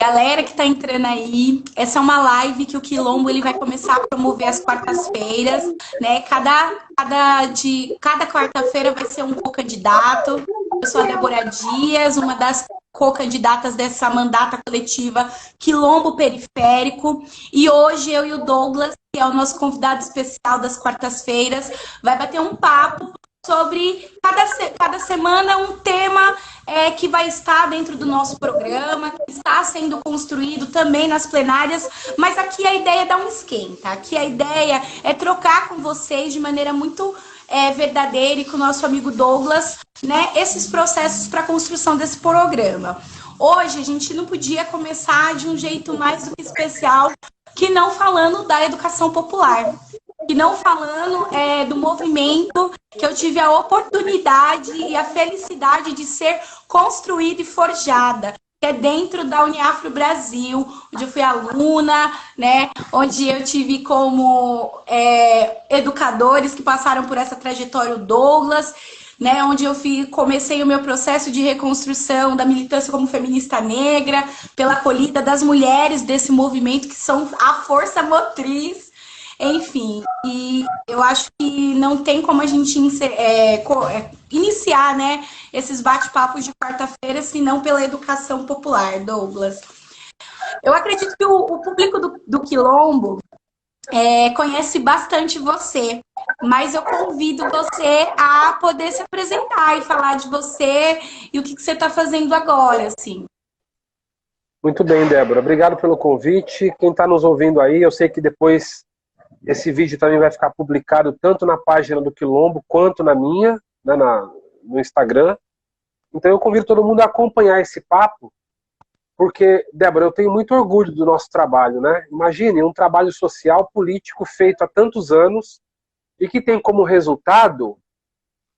Galera que tá entrando aí, essa é uma live que o Quilombo ele vai começar a promover às quartas-feiras, né? Cada quarta-feira vai ser um co-candidato. Eu sou a Débora Dias, uma das co-candidatas dessa mandata coletiva Quilombo Periférico. E hoje eu e o Douglas, que é o nosso convidado especial das quartas-feiras, vai bater um papo sobre cada semana um tema que vai estar dentro do nosso programa, que está sendo construído também nas plenárias, mas aqui a ideia é dar um esquenta, aqui a ideia é trocar com vocês de maneira muito verdadeira e com o nosso amigo Douglas, né, esses processos para a construção desse programa. Hoje a gente não podia começar de um jeito mais do que especial que não falando da educação popular. E não falando do movimento que eu tive a oportunidade e a felicidade de ser construída e forjada, que é dentro da Uniafro Brasil, onde eu fui aluna, né, onde eu tive como educadores que passaram por essa trajetória o Douglas, né, onde eu comecei o meu processo de reconstrução da militância como feminista negra, pela acolhida das mulheres desse movimento que são a força motriz. Enfim, e eu acho que não tem como a gente iniciar, né, esses bate-papos de quarta-feira, se não pela educação popular, Douglas. Eu acredito que o público do Quilombo conhece bastante você, mas eu convido você a poder se apresentar e falar de você e o que você está fazendo agora, assim. Muito bem, Débora. Obrigado pelo convite. Quem está nos ouvindo aí, eu sei que depois esse vídeo também vai ficar publicado tanto na página do Quilombo quanto na minha, né, no Instagram. Então eu convido todo mundo a acompanhar esse papo, porque, Débora, eu tenho muito orgulho do nosso trabalho, né? Imagine um trabalho social, político feito há tantos anos e que tem como resultado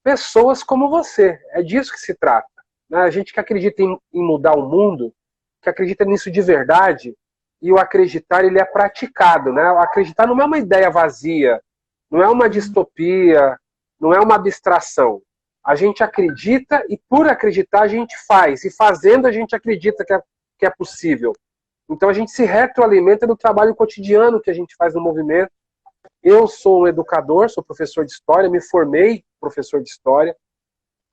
pessoas como você. É disso que se trata, né? A gente que acredita em mudar o mundo, que acredita nisso de verdade, e o acreditar ele é praticado, né? O acreditar não é uma ideia vazia, não é uma distopia, não é uma abstração. A gente acredita e por acreditar a gente faz, e fazendo a gente acredita que é possível. Então a gente se retroalimenta do trabalho cotidiano que a gente faz no movimento. Eu sou um educador, sou professor de história, me formei professor de história.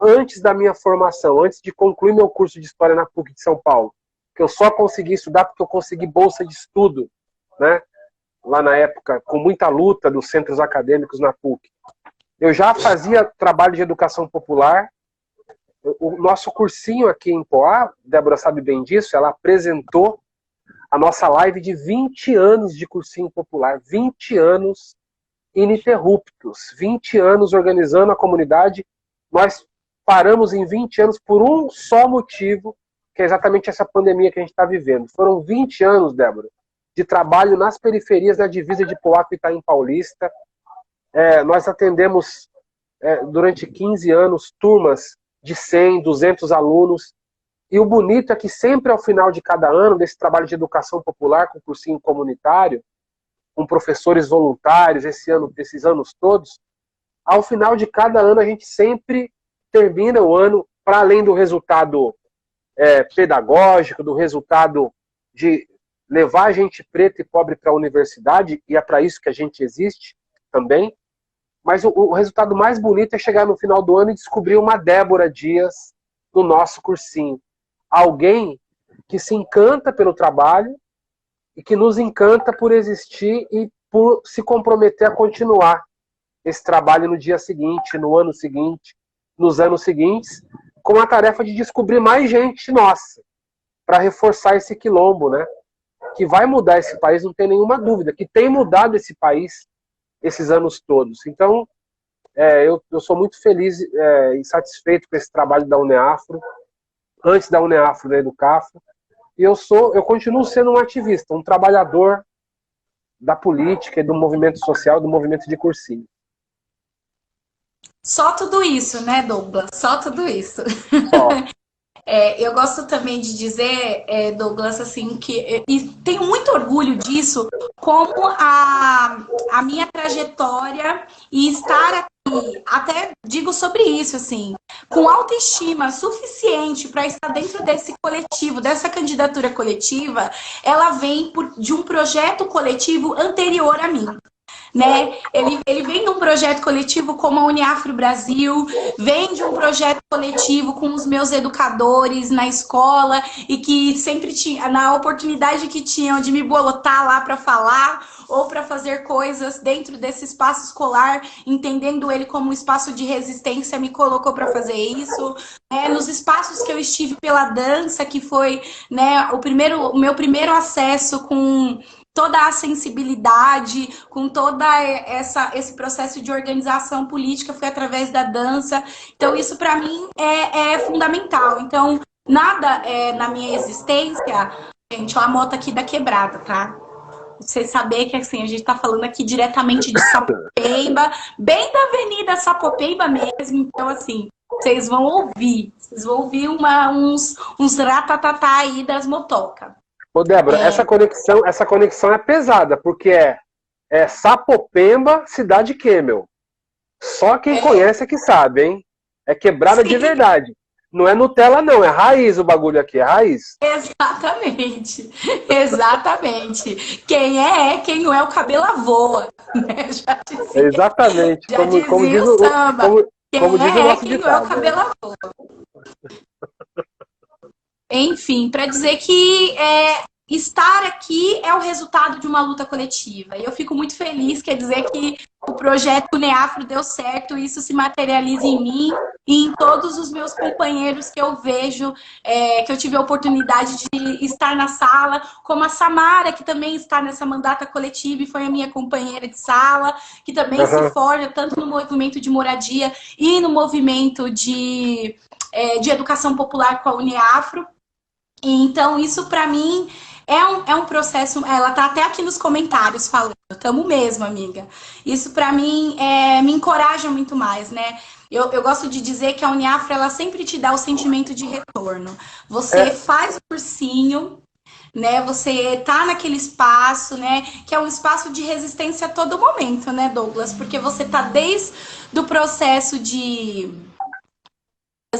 Antes da minha formação, antes de concluir meu curso de história na PUC de São Paulo, que eu só consegui estudar porque eu consegui bolsa de estudo, né? Lá na época, com muita luta dos centros acadêmicos na PUC. Eu já fazia trabalho de educação popular. O nosso cursinho aqui em Poá, Débora sabe bem disso, ela apresentou a nossa live de 20 anos de cursinho popular, 20 anos ininterruptos, 20 anos organizando a comunidade. Nós paramos em 20 anos por um só motivo, que é exatamente essa pandemia que a gente está vivendo. Foram 20 anos, Débora, de trabalho nas periferias da divisa de Poá com Itaim Paulista. Nós atendemos, durante 15 anos, turmas de 100, 200 alunos. E o bonito é que sempre ao final de cada ano, desse trabalho de educação popular, com cursinho comunitário, com professores voluntários, esses anos todos, ao final de cada ano a gente sempre termina o ano, para além do resultado pedagógico, do resultado de levar gente preta e pobre para a universidade, e é para isso que a gente existe também, mas o resultado mais bonito é chegar no final do ano e descobrir uma Débora Dias no nosso cursinho. Alguém que se encanta pelo trabalho e que nos encanta por existir e por se comprometer a continuar esse trabalho no dia seguinte, no ano seguinte, nos anos seguintes, com a tarefa de descobrir mais gente nossa, para reforçar esse quilombo, né? Que vai mudar esse país, não tem nenhuma dúvida, que tem mudado esse país esses anos todos. Então, eu sou muito feliz e satisfeito com esse trabalho da Uniafro, antes da Uniafro, da Educafro, e eu continuo sendo um ativista, um trabalhador da política e do movimento social, do movimento de cursinho. Só tudo isso, né, Douglas? Só tudo isso. Só. Eu gosto também de dizer, Douglas, assim, e tenho muito orgulho disso, como a minha trajetória e estar aqui, até digo sobre isso, assim, com autoestima suficiente para estar dentro desse coletivo, dessa candidatura coletiva, ela vem de um projeto coletivo anterior a mim. Né? Ele vem de um projeto coletivo como a Uniafro Brasil, vem de um projeto coletivo com os meus educadores na escola e que sempre tinha, na oportunidade que tinham de me botar lá para falar ou para fazer coisas dentro desse espaço escolar, entendendo ele como um espaço de resistência, me colocou para fazer isso. Nos espaços que eu estive pela dança, que foi, né, o meu primeiro acesso com toda a sensibilidade, com toda esse processo de organização política, foi através da dança. Então, isso para mim é fundamental. Então, nada na minha existência... Gente, ó, a moto aqui da quebrada, tá? Vocês saberem que assim, a gente tá falando aqui diretamente de Sapopemba, bem da Avenida Sapopemba mesmo. Então, assim, vocês vão ouvir. Vocês vão ouvir uns ratatatá aí das motocas. Ô, Débora, essa conexão é pesada, porque é Sapopemba, cidade Kemmel. Só quem conhece é que sabe, hein? É quebrada de verdade. Não é Nutella, não. É raiz o bagulho aqui, é raiz. Exatamente. Exatamente. Quem não é o cabelo voa. Né? Já dizia, exatamente. Já como diz o samba. Como diz o nosso quem ditado. não é o cabelo voa. Enfim, para dizer que estar aqui é o resultado de uma luta coletiva. E eu fico muito feliz, quer dizer que o projeto Uniafro deu certo, isso se materializa em mim e em todos os meus companheiros que eu vejo, que eu tive a oportunidade de estar na sala, como a Samara, que também está nessa mandata coletiva e foi a minha companheira de sala, que também se forja tanto no movimento de moradia e no movimento de educação popular com a Uniafro. Então, isso para mim é um processo... Ela tá até aqui nos comentários falando. Tamo mesmo, amiga. Isso para mim me encoraja muito mais, né? Eu gosto de dizer que a Uniafro, ela sempre te dá o sentimento de retorno. Você faz o cursinho, né? Você tá naquele espaço, né? Que é um espaço de resistência a todo momento, né, Douglas? Porque você tá desde o processo de...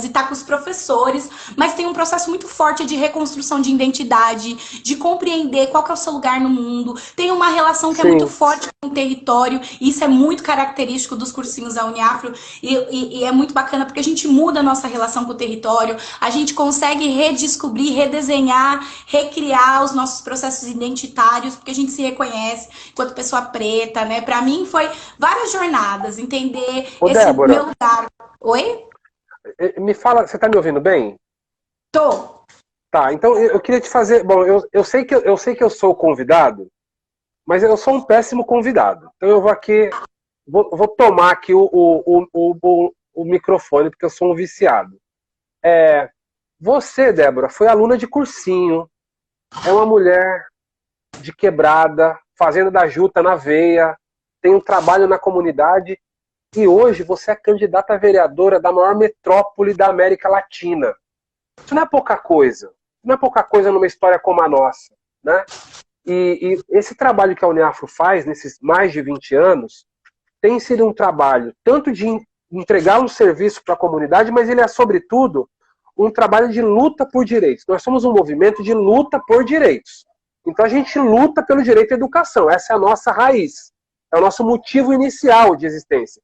e tá com os professores, mas tem um processo muito forte de reconstrução de identidade, de compreender qual que é o seu lugar no mundo, tem uma relação que é muito forte com o território, e isso é muito característico dos cursinhos da Uniafro, e é muito bacana porque a gente muda a nossa relação com o território, a gente consegue redescobrir, redesenhar, recriar os nossos processos identitários, porque a gente se reconhece enquanto pessoa preta, né? Pra mim foi várias jornadas, entender Débora, meu lugar. Oi? Me fala, você tá me ouvindo bem? Tô. Tá, então eu queria te fazer... Bom, eu sei que eu sou convidado, mas eu sou um péssimo convidado. Então eu vou aqui... Vou tomar aqui o microfone, porque eu sou um viciado. Você, Débora, foi aluna de cursinho, é uma mulher de quebrada, fazenda da juta na veia, tem um trabalho na comunidade... E hoje você é candidata a vereadora da maior metrópole da América Latina. Isso não é pouca coisa. Não é pouca coisa numa história como a nossa, né? E esse trabalho que a Uniafro faz, nesses mais de 20 anos, tem sido um trabalho tanto de entregar um serviço para a comunidade, mas ele é, sobretudo, um trabalho de luta por direitos. Nós somos um movimento de luta por direitos. Então a gente luta pelo direito à educação. Essa é a nossa raiz. É o nosso motivo inicial de existência.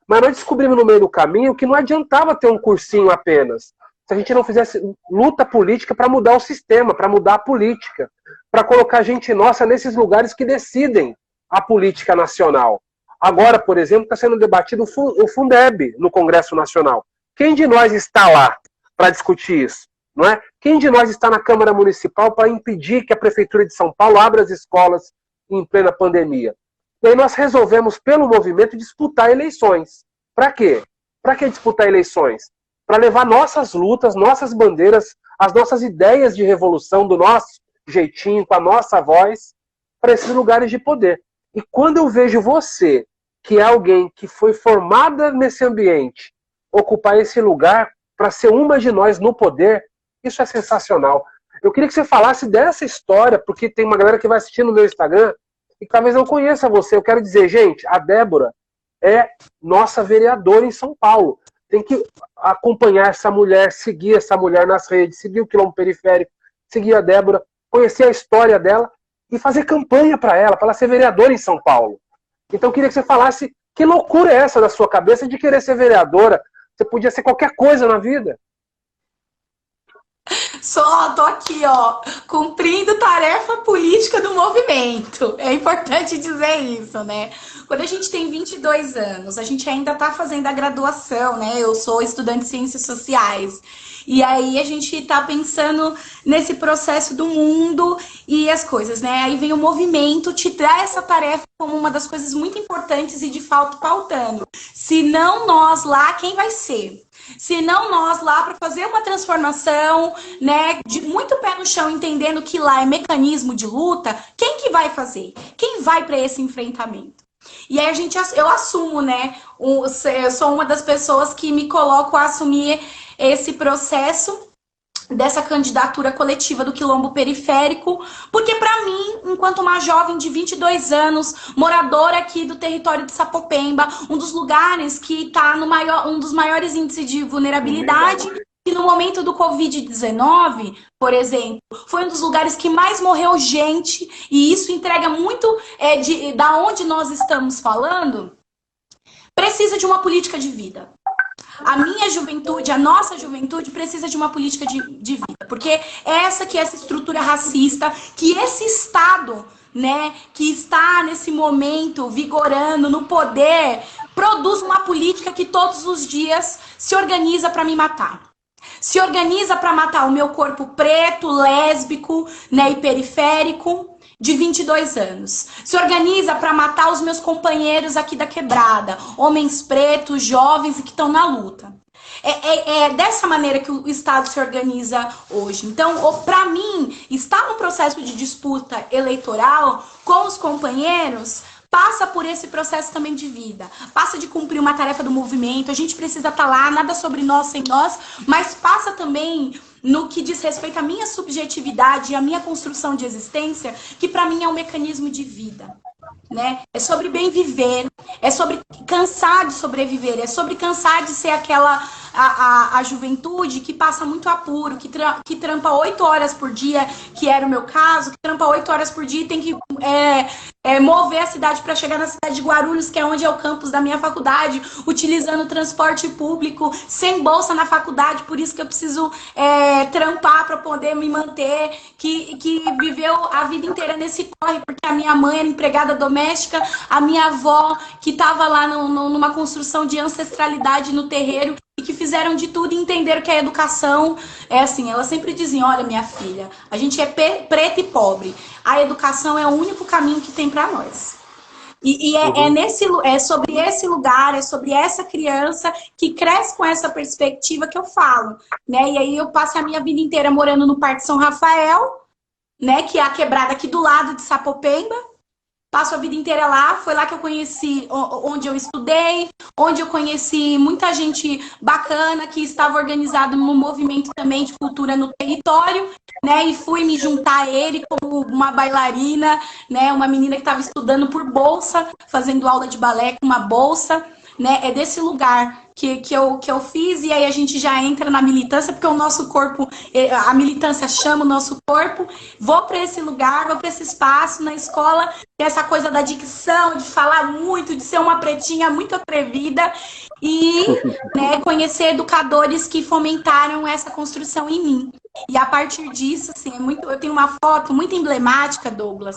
Mas nós descobrimos no meio do caminho que não adiantava ter um cursinho apenas. Se a gente não fizesse luta política para mudar o sistema, para mudar a política, para colocar gente nossa nesses lugares que decidem a política nacional. Agora, por exemplo, está sendo debatido o Fundeb no Congresso Nacional. Quem de nós está lá para discutir isso? Não é? Quem de nós está na Câmara Municipal para impedir que a Prefeitura de São Paulo abra as escolas em plena pandemia? E aí nós resolvemos, pelo movimento, disputar eleições. Para quê? Para que disputar eleições? Para levar nossas lutas, nossas bandeiras, as nossas ideias de revolução, do nosso jeitinho, com a nossa voz, para esses lugares de poder. E quando eu vejo você, que é alguém que foi formada nesse ambiente, ocupar esse lugar para ser uma de nós no poder, isso é sensacional. Eu queria que você falasse dessa história, porque tem uma galera que vai assistir no meu Instagram e talvez não conheça você. Eu quero dizer, gente, a Débora é nossa vereadora em São Paulo. tem que acompanhar essa mulher, seguir essa mulher nas redes, seguir o Quilombo Periférico, seguir a Débora, conhecer a história dela e fazer campanha para ela ser vereadora em São Paulo. Então eu queria que você falasse que loucura é essa da sua cabeça de querer ser vereadora. Você podia ser qualquer coisa na vida. Tô aqui, ó, cumprindo tarefa política do movimento. É importante dizer isso, né? Quando a gente tem 22 anos, a gente ainda tá fazendo a graduação, né? Eu sou estudante de Ciências Sociais. E aí a gente tá pensando nesse processo do mundo e as coisas, né? Aí vem o movimento, te dá essa tarefa como uma das coisas muito importantes e de fato pautando. Se não nós lá, quem vai ser? Se não nós lá para fazer uma transformação, né, de muito pé no chão, entendendo que lá é mecanismo de luta, quem que vai fazer? Quem vai para esse enfrentamento? E aí eu assumo, né, eu sou uma das pessoas que me coloco a assumir esse processo dessa candidatura coletiva do Quilombo Periférico, porque para mim, enquanto uma jovem de 22 anos, moradora aqui do território de Sapopemba, um dos lugares que está um dos maiores índices de vulnerabilidade, e no momento do Covid-19, por exemplo, foi um dos lugares que mais morreu gente, e isso entrega muito da onde nós estamos falando, precisa de uma política de vida. A minha juventude, a nossa juventude precisa de uma política de vida, porque essa estrutura racista, que esse Estado, né, que está nesse momento vigorando no poder, produz uma política que todos os dias se organiza para me matar. Se organiza para matar o meu corpo preto, lésbico, né, e periférico, de 22 anos. Se organiza para matar os meus companheiros aqui da quebrada, homens pretos, jovens e que estão na luta. É dessa maneira que o Estado se organiza hoje. Então, para mim, estar num processo de disputa eleitoral com os companheiros passa por esse processo também de vida. Passa de cumprir uma tarefa do movimento. A gente precisa estar lá, nada sobre nós sem nós, mas passa também no que diz respeito à minha subjetividade e à minha construção de existência, que para mim é um mecanismo de vida. Né? É sobre bem viver, é sobre cansar de sobreviver, é sobre cansar de ser aquela a juventude que passa muito apuro, que trampa 8 horas por dia, que era o meu caso, que trampa 8 horas por dia e tem que mover a cidade para chegar na cidade de Guarulhos, que é onde é o campus da minha faculdade, utilizando o transporte público, sem bolsa na faculdade, por isso que eu preciso trampar para poder me manter, que viveu a vida inteira nesse corre, porque a minha mãe era empregada doméstica, a minha avó que estava lá numa construção de ancestralidade no terreiro, e que fizeram de tudo e entenderam que a educação é assim. Elas sempre diziam, olha, minha filha, a gente é preta e pobre, a educação é o único caminho que tem para nós. E é sobre esse lugar, é sobre essa criança que cresce com essa perspectiva que eu falo, né? E aí eu passo a minha vida inteira morando no Parque São Rafael, né? Que é a quebrada aqui do lado de Sapopemba. Passo a vida inteira lá, foi lá que eu conheci, onde eu estudei, onde eu conheci muita gente bacana que estava organizado no movimento também de cultura no território, né? E fui me juntar a ele como uma bailarina, né? Uma menina que estava estudando por bolsa, fazendo aula de balé com uma bolsa, né? É desse lugar que eu fiz, e aí a gente já entra na militância, porque o nosso corpo, a militância chama o nosso corpo. Vou para esse lugar, vou para esse espaço na escola, tem essa coisa da dicção, de falar muito, de ser uma pretinha muito atrevida, e né, conhecer educadores que fomentaram essa construção em mim. E a partir disso, assim, eu tenho uma foto muito emblemática, Douglas,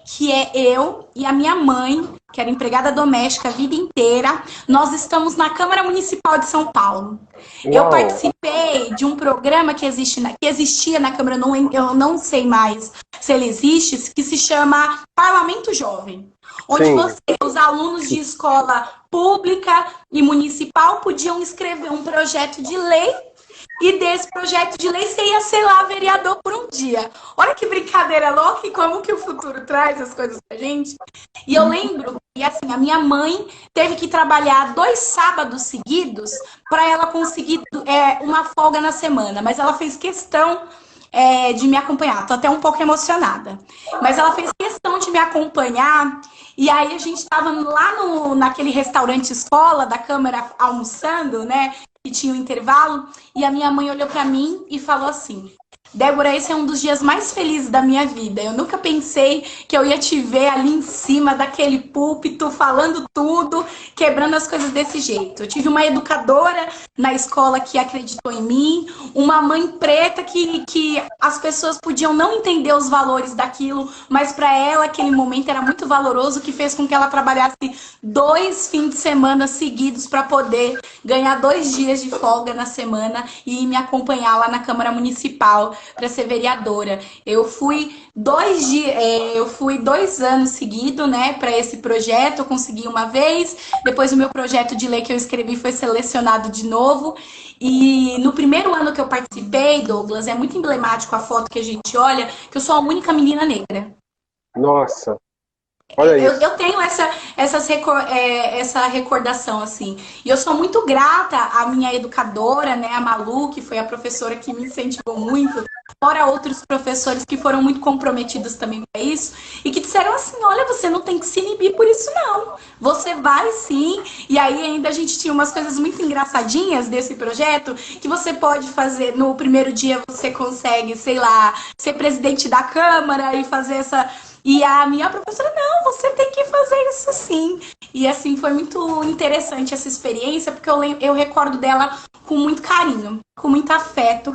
que é eu e a minha mãe, que era empregada doméstica a vida inteira. Nós estamos na Câmara Municipal de São Paulo. Uau. Eu participei de um programa que existia na Câmara, eu não sei mais se ele existe, que se chama Parlamento Jovem. Onde os alunos de escola pública e municipal podiam escrever um projeto de lei. E desse projeto de lei você ia ser lá vereador por um dia. Olha que brincadeira louca e como que o futuro traz as coisas pra gente. E eu lembro que assim, a minha mãe teve que trabalhar 2 sábados seguidos para ela conseguir uma folga na semana. Mas ela fez questão de me acompanhar. Tô até um pouco emocionada. Mas ela fez questão de me acompanhar. E aí a gente estava lá naquele restaurante escola da Câmara almoçando, né? Que tinha um intervalo. E a minha mãe olhou para mim e falou assim: Débora, esse é um dos dias mais felizes da minha vida. Eu nunca pensei que eu ia te ver ali em cima daquele púlpito, falando tudo, quebrando as coisas desse jeito. Eu tive uma educadora na escola que acreditou em mim, uma mãe preta que as pessoas podiam não entender os valores daquilo, mas para ela aquele momento era muito valoroso, que fez com que ela trabalhasse 2 fins de semana seguidos para poder ganhar 2 dias de folga na semana e me acompanhar lá na Câmara Municipal para ser vereadora. Eu fui 2 anos seguidos, né, para esse projeto. Eu consegui uma vez, depois o meu projeto de lei que eu escrevi foi selecionado de novo. E no primeiro ano que eu participei, Douglas, é muito emblemático a foto que a gente olha, que eu sou a única menina negra. Nossa, olha isso. Eu tenho essa recordação, assim. E eu sou muito grata à minha educadora, né, a Malu, que foi a professora que me incentivou muito, fora outros professores que foram muito comprometidos também para isso, e que disseram assim: olha, você não tem que se inibir por isso, não. Você vai sim. E aí ainda a gente tinha umas coisas muito engraçadinhas desse projeto, que você pode fazer, no primeiro dia você consegue, sei lá, ser presidente da Câmara e fazer essa... E a minha professora: não, você tem que fazer isso sim. E assim, foi muito interessante essa experiência, porque eu recordo dela com muito carinho, com muito afeto.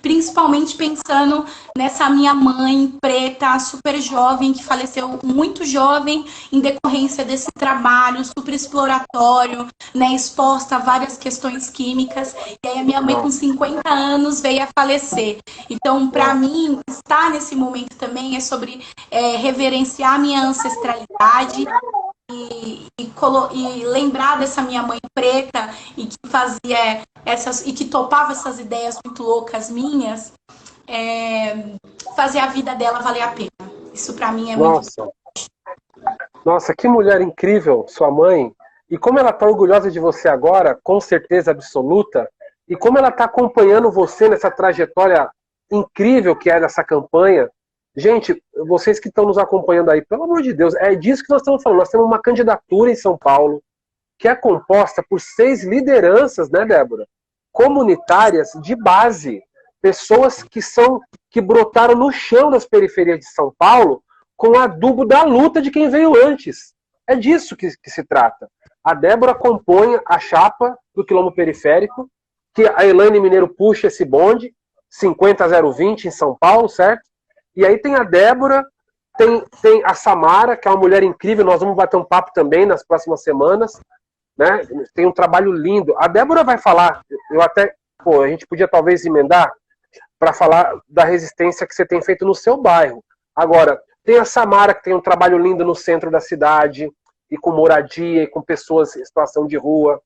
Principalmente pensando nessa minha mãe preta, super jovem, que faleceu muito jovem em decorrência desse trabalho super exploratório, né, exposta a várias questões químicas. E aí a minha mãe com 50 anos veio a falecer. Então, para mim, estar nesse momento também é sobre reverenciar a minha ancestralidade e lembrar dessa minha mãe preta e que fazia e que topava essas ideias muito loucas minhas, fazer a vida dela valer a pena. Isso para mim é muito... Nossa, que mulher incrível, sua mãe. E como ela está orgulhosa de você agora, com certeza absoluta, e como ela está acompanhando você nessa trajetória incrível que é dessa campanha. Gente, vocês que estão nos acompanhando aí, pelo amor de Deus, é disso que nós estamos falando. Nós temos uma candidatura em São Paulo que é composta por 6 lideranças, né, Débora? Comunitárias de base. Pessoas que brotaram no chão das periferias de São Paulo com o adubo da luta de quem veio antes. É disso que se trata. A Débora compõe a chapa do Quilombo Periférico, que a Elaine Mineiro puxa esse bonde, 50020 em São Paulo, certo? E aí tem a Débora, tem a Samara, que é uma mulher incrível, nós vamos bater um papo também nas próximas semanas, né? Tem um trabalho lindo. A Débora vai falar, a gente podia talvez emendar para falar da resistência que você tem feito no seu bairro. Agora, tem a Samara, que tem um trabalho lindo no centro da cidade, e com moradia, e com pessoas em situação de rua.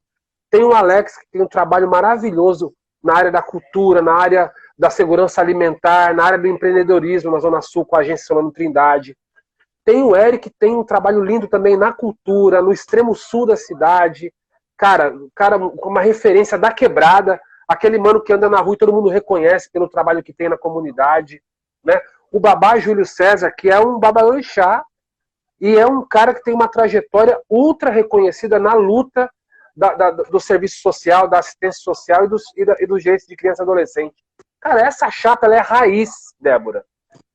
Tem o Alex, que tem um trabalho maravilhoso na área da cultura, na área da segurança alimentar, na área do empreendedorismo na Zona Sul, com a agência Solano Trindade. Tem o Eric, que tem um trabalho lindo também na cultura, no extremo sul da cidade. Cara, com uma referência da quebrada, aquele mano que anda na rua e todo mundo reconhece pelo trabalho que tem na comunidade, né? O Babá Júlio César, que é um babalorixá, e é um cara que tem uma trajetória ultra reconhecida na luta do serviço social, da assistência social e dos direitos de criança e adolescente. Cara, essa chapa ela é raiz, Débora.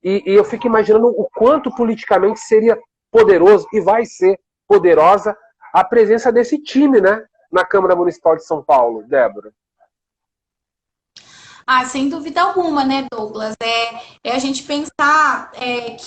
E eu fico imaginando o quanto politicamente seria poderoso, e vai ser poderosa, a presença desse time, né, na Câmara Municipal de São Paulo, Débora. Sem dúvida alguma, né, Douglas? É a gente pensar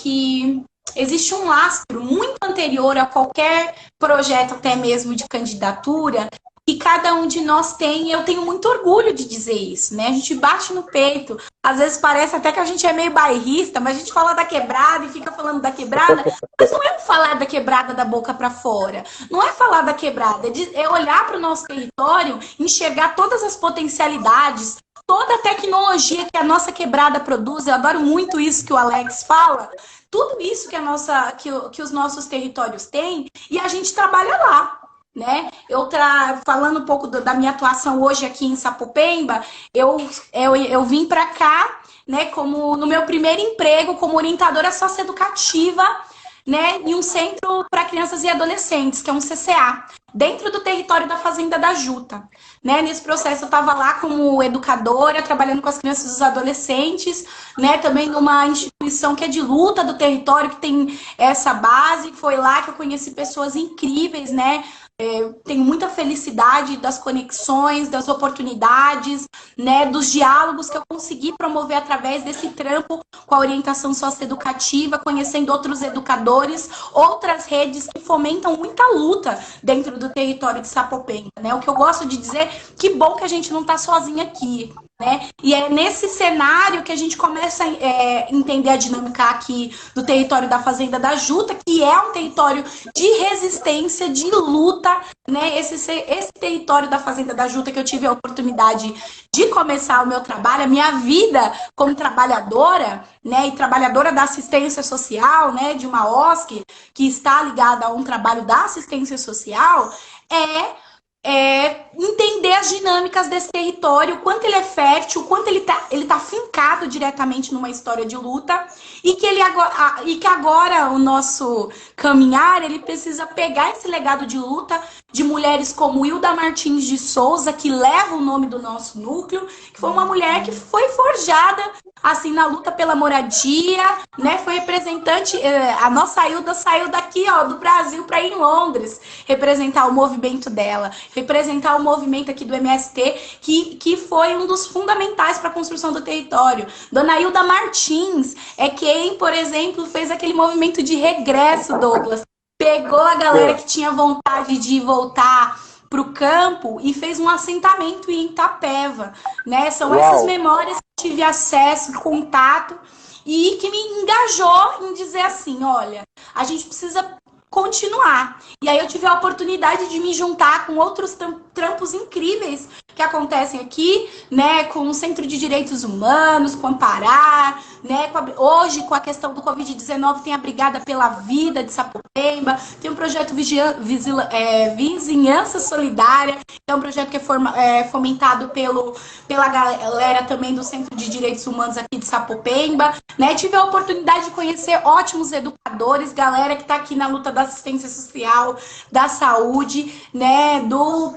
que existe um lastro muito anterior a qualquer projeto, até mesmo de candidatura, que cada um de nós tem, e eu tenho muito orgulho de dizer isso, né? A gente bate no peito, às vezes parece até que a gente é meio bairrista, mas a gente fala da quebrada e fica falando da quebrada, mas não é falar da quebrada da boca para fora, não é falar da quebrada, é olhar para o nosso território, enxergar todas as potencialidades, toda a tecnologia que a nossa quebrada produz. Eu adoro muito isso que o Alex fala, tudo isso que os nossos territórios têm, e a gente trabalha lá. Né? Falando um pouco da minha atuação hoje aqui em Sapopemba, eu vim para cá, né, como no meu primeiro emprego como orientadora socioeducativa né, em um centro para crianças e adolescentes, que é um CCA, dentro do território da Fazenda da Juta. Né? Nesse processo eu estava lá como educadora, trabalhando com as crianças e os adolescentes, né, também numa instituição que é de luta do território, que tem essa base. Foi lá que eu conheci pessoas incríveis, né? Tenho muita felicidade das conexões, das oportunidades, né, dos diálogos que eu consegui promover através desse trampo com a orientação socioeducativa, conhecendo outros educadores, outras redes que fomentam muita luta dentro do território de Sapopemba, né? O que eu gosto de dizer, que bom que a gente não está sozinha aqui. Né? E é nesse cenário que a gente começa a entender a dinâmica aqui do território da Fazenda da Juta, que é um território de resistência, de luta, né? Esse território da Fazenda da Juta que eu tive a oportunidade de começar o meu trabalho, a minha vida como trabalhadora, né? E trabalhadora da assistência social, né? De uma OSC que está ligada a um trabalho da assistência social, entender as dinâmicas desse território, o quanto ele é fértil, o quanto ele tá fincado diretamente numa história de luta, e que agora o nosso caminhar, ele precisa pegar esse legado de luta de mulheres como Hilda Martins de Souza, que leva o nome do nosso núcleo, que foi uma mulher que foi forjada assim na luta pela moradia, né? Foi representante, a nossa Hilda saiu daqui, ó, do Brasil, para ir em Londres representar o movimento dela, representar o movimento aqui do MST, que foi um dos fundamentais para a construção do território. Dona Hilda Martins é quem, por exemplo, fez aquele movimento de regresso, Douglas. Pegou a galera que tinha vontade de voltar para o campo e fez um assentamento em Itapeva, né? São essas memórias que tive acesso, contato, e que me engajou em dizer assim, olha, a gente precisa continuar. E aí eu tive a oportunidade de me juntar com outros trampos incríveis que acontecem aqui, né, com o Centro de Direitos Humanos, com Amparar, né, hoje com a questão do Covid-19 tem a Brigada pela Vida de Sapopemba, tem um projeto Vizinhança Solidária, que é um projeto que é fomentado pela galera também do Centro de Direitos Humanos aqui de Sapopemba, né, tive a oportunidade de conhecer ótimos educadores, galera que está aqui na luta da assistência social, da saúde, né,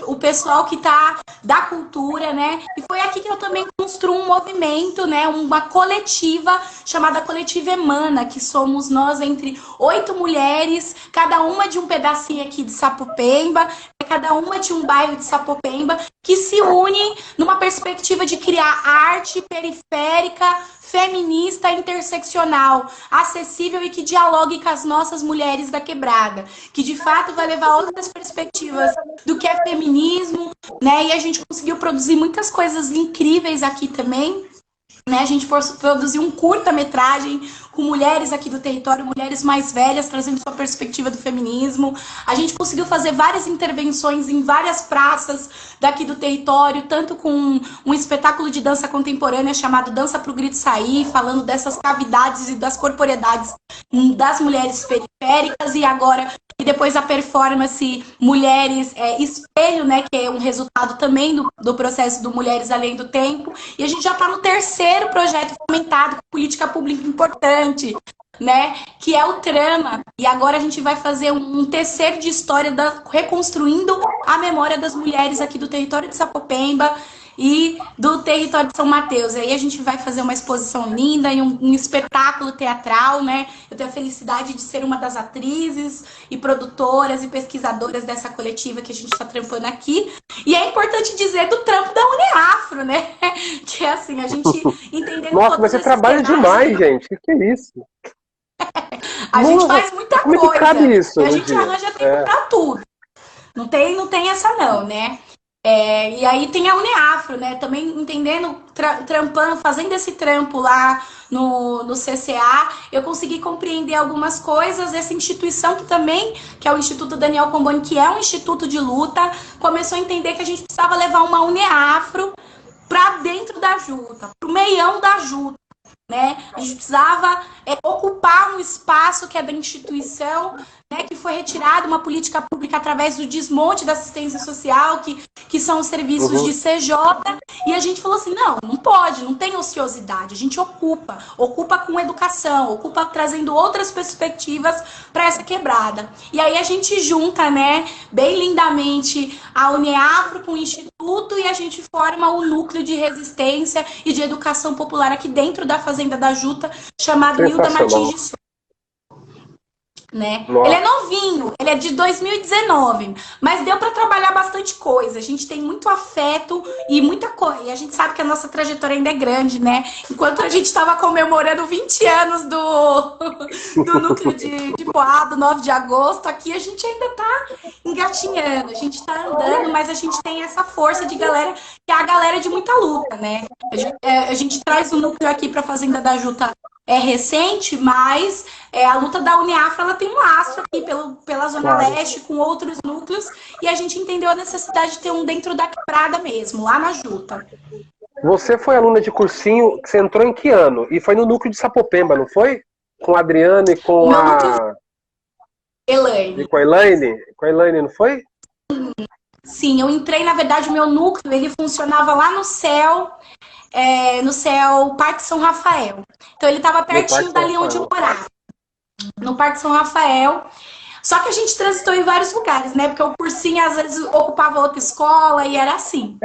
o pessoal que tá da cultura, né, e foi aqui que eu também construo um movimento, né, uma coletiva chamada Coletiva Emana, que somos nós entre 8 mulheres, cada uma de um pedacinho aqui de Sapopemba, cada uma de um bairro de Sapopemba, que se unem numa perspectiva de criar arte periférica, feminista, interseccional, acessível e que dialogue com as nossas mulheres da quebrada, que de fato vai levar outras perspectivas do que é feminismo, né? E a gente conseguiu produzir muitas coisas incríveis aqui também, né? A gente produziu um curta-metragem com mulheres aqui do território, mulheres mais velhas, trazendo sua perspectiva do feminismo. A gente conseguiu fazer várias intervenções em várias praças daqui do território, tanto com um espetáculo de dança contemporânea chamado Dança pro Grito Sair, falando dessas cavidades e das corporeidades das mulheres periféricas, e agora, e depois a performance Mulheres Espelho, né, que é um resultado também do processo do Mulheres Além do Tempo. E a gente já está no terceiro projeto fomentado com política pública importante, né, que é o Trama. E agora a gente vai fazer um terceiro de história reconstruindo a memória das mulheres aqui do território de Sapopemba e do território de São Mateus. Aí a gente vai fazer uma exposição linda e um espetáculo teatral, né? Eu tenho a felicidade de ser uma das atrizes e produtoras e pesquisadoras dessa coletiva que a gente está trampando aqui. E é importante dizer do trampo da Uneafro, né? Que é assim, a gente entendendo... Nossa, mas você trabalha demais, gente. O que é isso? A gente faz muita coisa. Como é que cabe isso? E a gente arranja tempo para tudo. Não tem essa não, né? E aí tem a Uneafro, né? Também entendendo, trampando, fazendo esse trampo lá no CCA, eu consegui compreender algumas coisas. Essa instituição que é o Instituto Daniel Comboni, que é um instituto de luta, começou a entender que a gente precisava levar uma Uneafro para dentro da Juta, para o meião da Juta. né? A gente precisava ocupar um espaço que é da instituição, né, que foi retirado, uma política pública através do desmonte da assistência social, que são os serviços de CJ, e a gente falou assim, não pode, não tem ociosidade, a gente ocupa com educação, ocupa trazendo outras perspectivas para essa quebrada. E aí a gente junta, né, bem lindamente a Uniafro com o Instituto e a gente forma o núcleo de resistência e de educação popular aqui dentro da Fazenda da Juta, chamado Hilda Martins de Souza. Né? Ele é novinho, ele é de 2019, mas deu para trabalhar bastante coisa. A gente tem muito afeto e muita coisa. E a gente sabe que a nossa trajetória ainda é grande, né? Enquanto a gente estava comemorando 20 anos do núcleo de Poá, do 9 de agosto, aqui a gente ainda está engatinhando, a gente está andando, mas a gente tem essa força de galera, que é a galera de muita luta, né? A gente traz o núcleo aqui para a Fazenda da Juta. É recente, mas a luta da Uniafro ela tem um lastro aqui pela Zona Leste, com outros núcleos, e a gente entendeu a necessidade de ter um dentro da quebrada mesmo, lá na Juta. Você foi aluna de cursinho, você entrou em que ano? E foi no núcleo de Sapopemba, não foi? Com a Adriana e com a... Elaine. E com a Elaine? Com a Elaine, não foi? Sim, eu entrei, na verdade, o meu núcleo, ele funcionava lá no céu Parque São Rafael. Então ele estava pertinho dali onde eu morava, no Parque São Rafael. Só que a gente transitou em vários lugares, né? Porque o cursinho às vezes ocupava outra escola e era assim.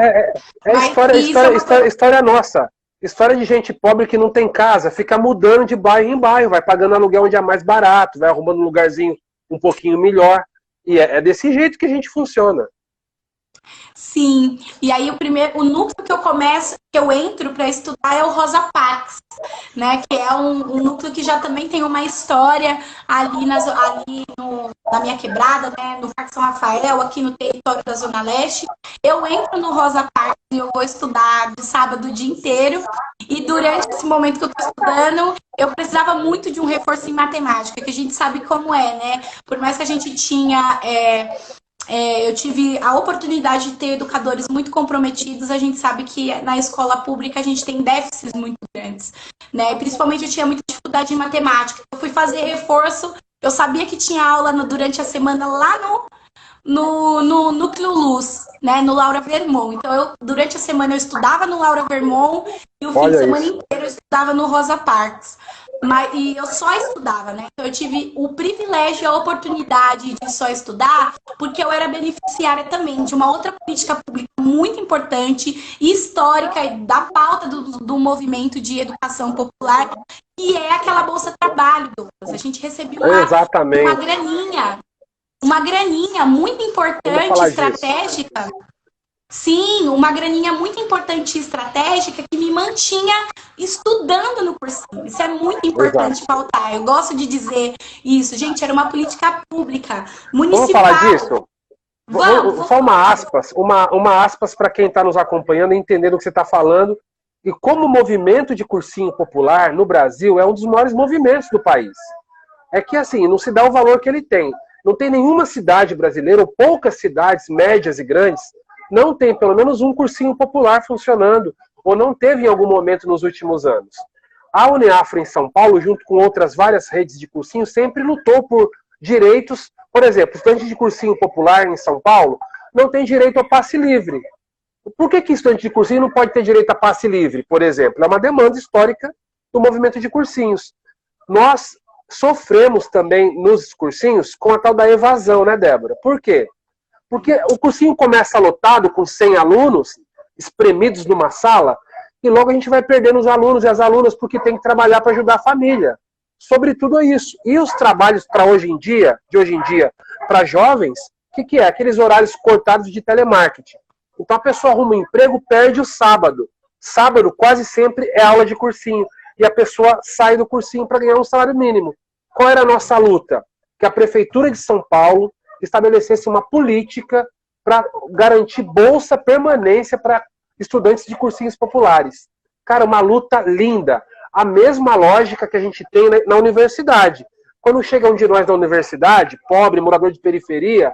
História nossa. História de gente pobre que não tem casa, fica mudando de bairro em bairro, vai pagando aluguel onde é mais barato, vai arrumando um lugarzinho um pouquinho melhor. E é desse jeito que a gente funciona. Sim, e aí o núcleo que eu entro para estudar é o Rosa Parks, né? Que é um núcleo que já também tem uma história ali na minha quebrada, né? No Parque São Rafael, aqui no território da Zona Leste. Eu entro no Rosa Parks e eu vou estudar de sábado o dia inteiro. E durante esse momento que eu estou estudando, eu precisava muito de um reforço em matemática, que a gente sabe como é, né? Por mais que a gente tinha... eu tive a oportunidade de ter educadores muito comprometidos. A gente sabe que na escola pública a gente tem déficits muito grandes, né? Principalmente eu tinha muita dificuldade em matemática. Eu fui fazer reforço, eu sabia que tinha aula durante a semana lá no Núcleo Luz, né? No Laura Vermont. Então, durante a semana eu estudava no Laura Vermont e o fim de semana inteiro eu estudava no Rosa Parks. E eu só estudava, né? Então eu tive o privilégio e a oportunidade de só estudar, porque eu era beneficiária também de uma outra política pública muito importante e histórica da pauta do movimento de educação popular, que é aquela Bolsa Trabalho, Douglas. A gente recebeu uma graninha muito importante, estratégica. Disso. Sim, uma graninha muito importante e estratégica que me mantinha estudando no cursinho. Isso é muito importante pautar. Eu gosto de dizer isso. Gente, era uma política pública, municipal. Vamos falar disso? Só uma aspas para quem está nos acompanhando e entendendo o que você está falando. E como o movimento de cursinho popular no Brasil é um dos maiores movimentos do país. É que assim, não se dá o valor que ele tem. Não tem nenhuma cidade brasileira, ou poucas cidades médias e grandes, não tem pelo menos um cursinho popular funcionando, ou não teve em algum momento nos últimos anos. A Uniafro em São Paulo, junto com outras várias redes de cursinho, sempre lutou por direitos. Por exemplo, estudante de cursinho popular em São Paulo não tem direito a passe livre. Por que estudante de cursinho não pode ter direito a passe livre, por exemplo? É uma demanda histórica do movimento de cursinhos. Nós sofremos também nos cursinhos com a tal da evasão, né, Débora? Por quê? Porque o cursinho começa lotado com 100 alunos, espremidos numa sala, e logo a gente vai perdendo os alunos e as alunas porque tem que trabalhar para ajudar a família. Sobretudo isso. E os trabalhos para hoje em dia, para jovens, o que é? Aqueles horários cortados de telemarketing. Então a pessoa arruma um emprego, perde o sábado. Sábado quase sempre é aula de cursinho. E a pessoa sai do cursinho para ganhar um salário mínimo. Qual era a nossa luta? Que a Prefeitura de São Paulo estabelecesse uma política para garantir bolsa permanência para estudantes de cursinhos populares. Cara, uma luta linda. A mesma lógica que a gente tem na universidade. Quando chega um de nós na universidade, pobre, morador de periferia,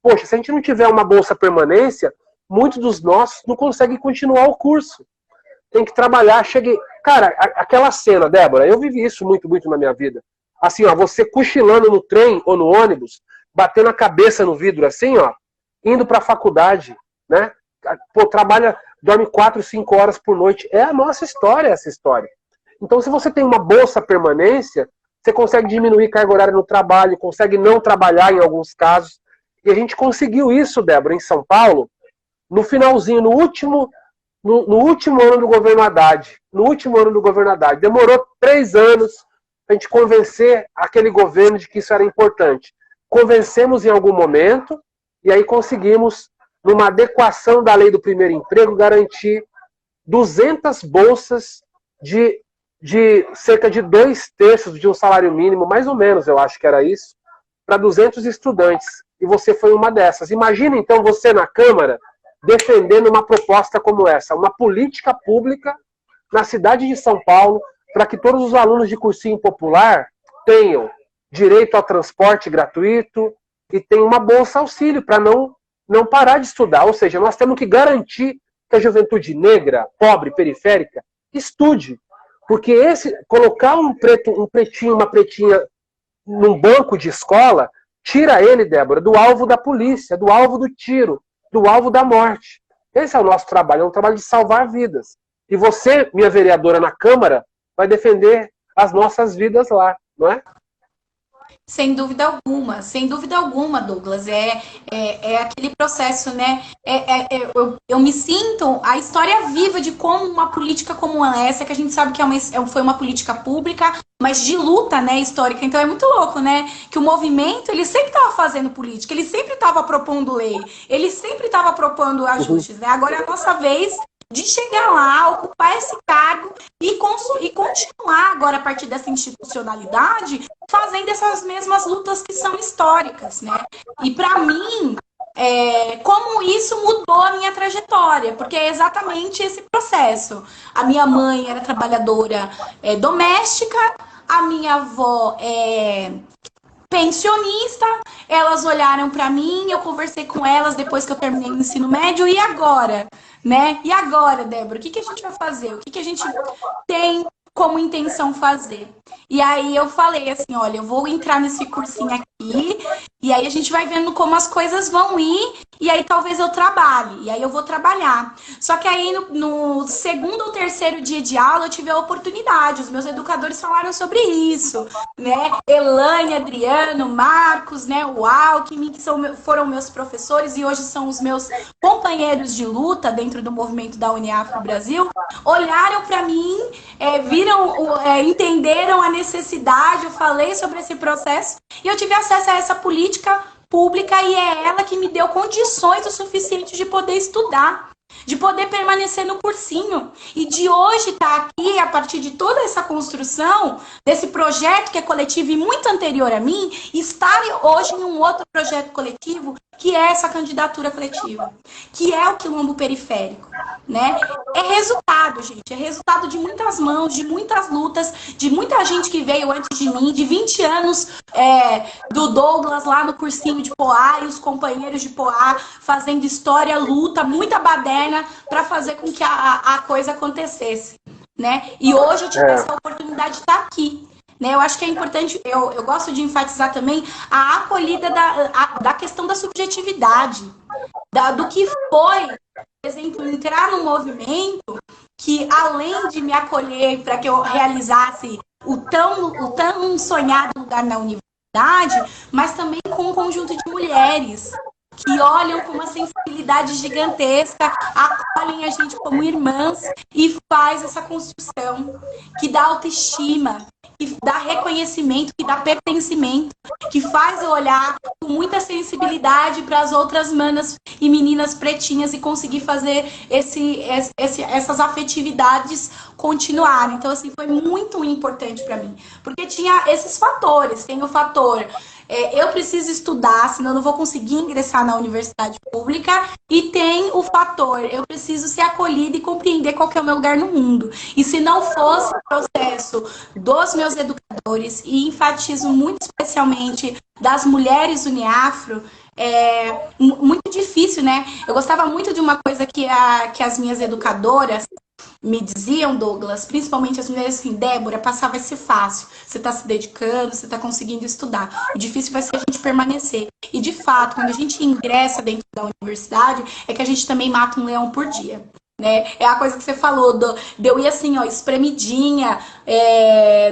poxa, se a gente não tiver uma bolsa permanência, muitos dos nossos não conseguem continuar o curso. tem que trabalhar. Cheguei. Cara, aquela cena, Débora, eu vivi isso muito, muito na minha vida. Assim, ó, você cochilando no trem ou no ônibus, batendo a cabeça no vidro, assim, ó, indo pra faculdade, né? Pô, trabalha, dorme 4, 5 horas por noite. É a nossa história, essa história. Então, se você tem uma bolsa permanência, você consegue diminuir carga horária no trabalho, consegue não trabalhar em alguns casos. E a gente conseguiu isso, Débora, em São Paulo, no finalzinho, no último ano do governo Haddad. No último ano do governo Haddad. Demorou 3 anos para a gente convencer aquele governo de que isso era importante. Convencemos em algum momento, e aí conseguimos, numa adequação da lei do primeiro emprego, garantir 200 bolsas de cerca de 2/3 de um salário mínimo, mais ou menos, eu acho que era isso, para 200 estudantes. E você foi uma dessas. Imagina, então, você na Câmara defendendo uma proposta como essa, uma política pública na cidade de São Paulo, para que todos os alunos de cursinho popular tenham direito ao transporte gratuito e tenham uma bolsa auxílio para não parar de estudar. Ou seja, nós temos que garantir que a juventude negra, pobre, periférica, estude. Porque colocar um pretinho, uma pretinha num banco de escola, tira ele, Débora, do alvo da polícia, do alvo do tiro, do alvo da morte. Esse é o nosso trabalho, é um trabalho de salvar vidas. E você, minha vereadora na Câmara, vai defender as nossas vidas lá, não é? Sem dúvida alguma, Douglas. É aquele processo, né? Eu me sinto a história viva de como uma política como essa, que a gente sabe que foi uma política pública, mas de luta, né, histórica. Então é muito louco, né? Que o movimento, ele sempre estava fazendo política, ele sempre estava propondo lei, ele sempre estava propondo ajustes, né? Agora é a nossa vez de chegar lá, ocupar esse cargo e continuar agora, a partir dessa institucionalidade, fazendo essas mesmas lutas que são históricas, né? E para mim, como isso mudou a minha trajetória, porque é exatamente esse processo. A minha mãe era trabalhadora doméstica, a minha avó pensionista, elas olharam para mim, eu conversei com elas depois que eu terminei o ensino médio, e agora? Né? E agora, Débora, o que a gente vai fazer? O que a gente tem como intenção fazer? E aí eu falei assim, olha, eu vou entrar nesse cursinho aqui, e aí a gente vai vendo como as coisas vão ir, e aí talvez eu trabalhe, e aí eu vou trabalhar. Só que aí no segundo ou terceiro dia de aula eu tive a oportunidade, os meus educadores falaram sobre isso, né? Elaine, Adriano, Marcos, né? O Alckmin, que foram meus professores e hoje são os meus companheiros de luta dentro do movimento da Uniafro Brasil, olharam para mim, entenderam a necessidade, eu falei sobre esse processo e eu tive acesso a essa política pública e é ela que me deu condições o suficiente de poder estudar, de poder permanecer no cursinho e de hoje estar aqui, a partir de toda essa construção, desse projeto que é coletivo e muito anterior a mim, estar hoje em um outro projeto coletivo, que é essa candidatura coletiva, que é o Quilombo Periférico, né? É resultado, gente, é resultado de muitas mãos, de muitas lutas, de muita gente que veio antes de mim, de 20 anos do Douglas lá no cursinho de Poá e os companheiros de Poá fazendo história, luta, muita baderna para fazer com que a coisa acontecesse, né? E hoje eu tive essa oportunidade de estar aqui. Né, eu acho que é importante, eu gosto de enfatizar também a acolhida da questão da subjetividade, do que foi, por exemplo, entrar num movimento que, além de me acolher para que eu realizasse o tão sonhado lugar na universidade, mas também com um conjunto de mulheres que olham com uma sensibilidade gigantesca, acolhem a gente como irmãs e faz essa construção que dá autoestima, que dá reconhecimento, que dá pertencimento, que faz eu olhar com muita sensibilidade para as outras manas e meninas pretinhas e conseguir fazer essas afetividades continuarem. Então, assim, foi muito importante para mim, porque tinha esses fatores. Tem o fator eu preciso estudar, senão eu não vou conseguir ingressar na universidade pública. E tem o fator, eu preciso ser acolhida e compreender qual que é o meu lugar no mundo. E se não fosse o processo dos meus educadores, e enfatizo muito especialmente das mulheres Uniafro, muito difícil, né? Eu gostava muito de uma coisa que as minhas educadoras me diziam, Douglas, principalmente as mulheres assim, Débora, passar vai ser fácil. Você está se dedicando, você está conseguindo estudar. O difícil vai ser a gente permanecer. E de fato, quando a gente ingressa dentro da universidade, é que a gente também mata um leão por dia. Né? É a coisa que você falou, de eu ir assim, ó, espremidinha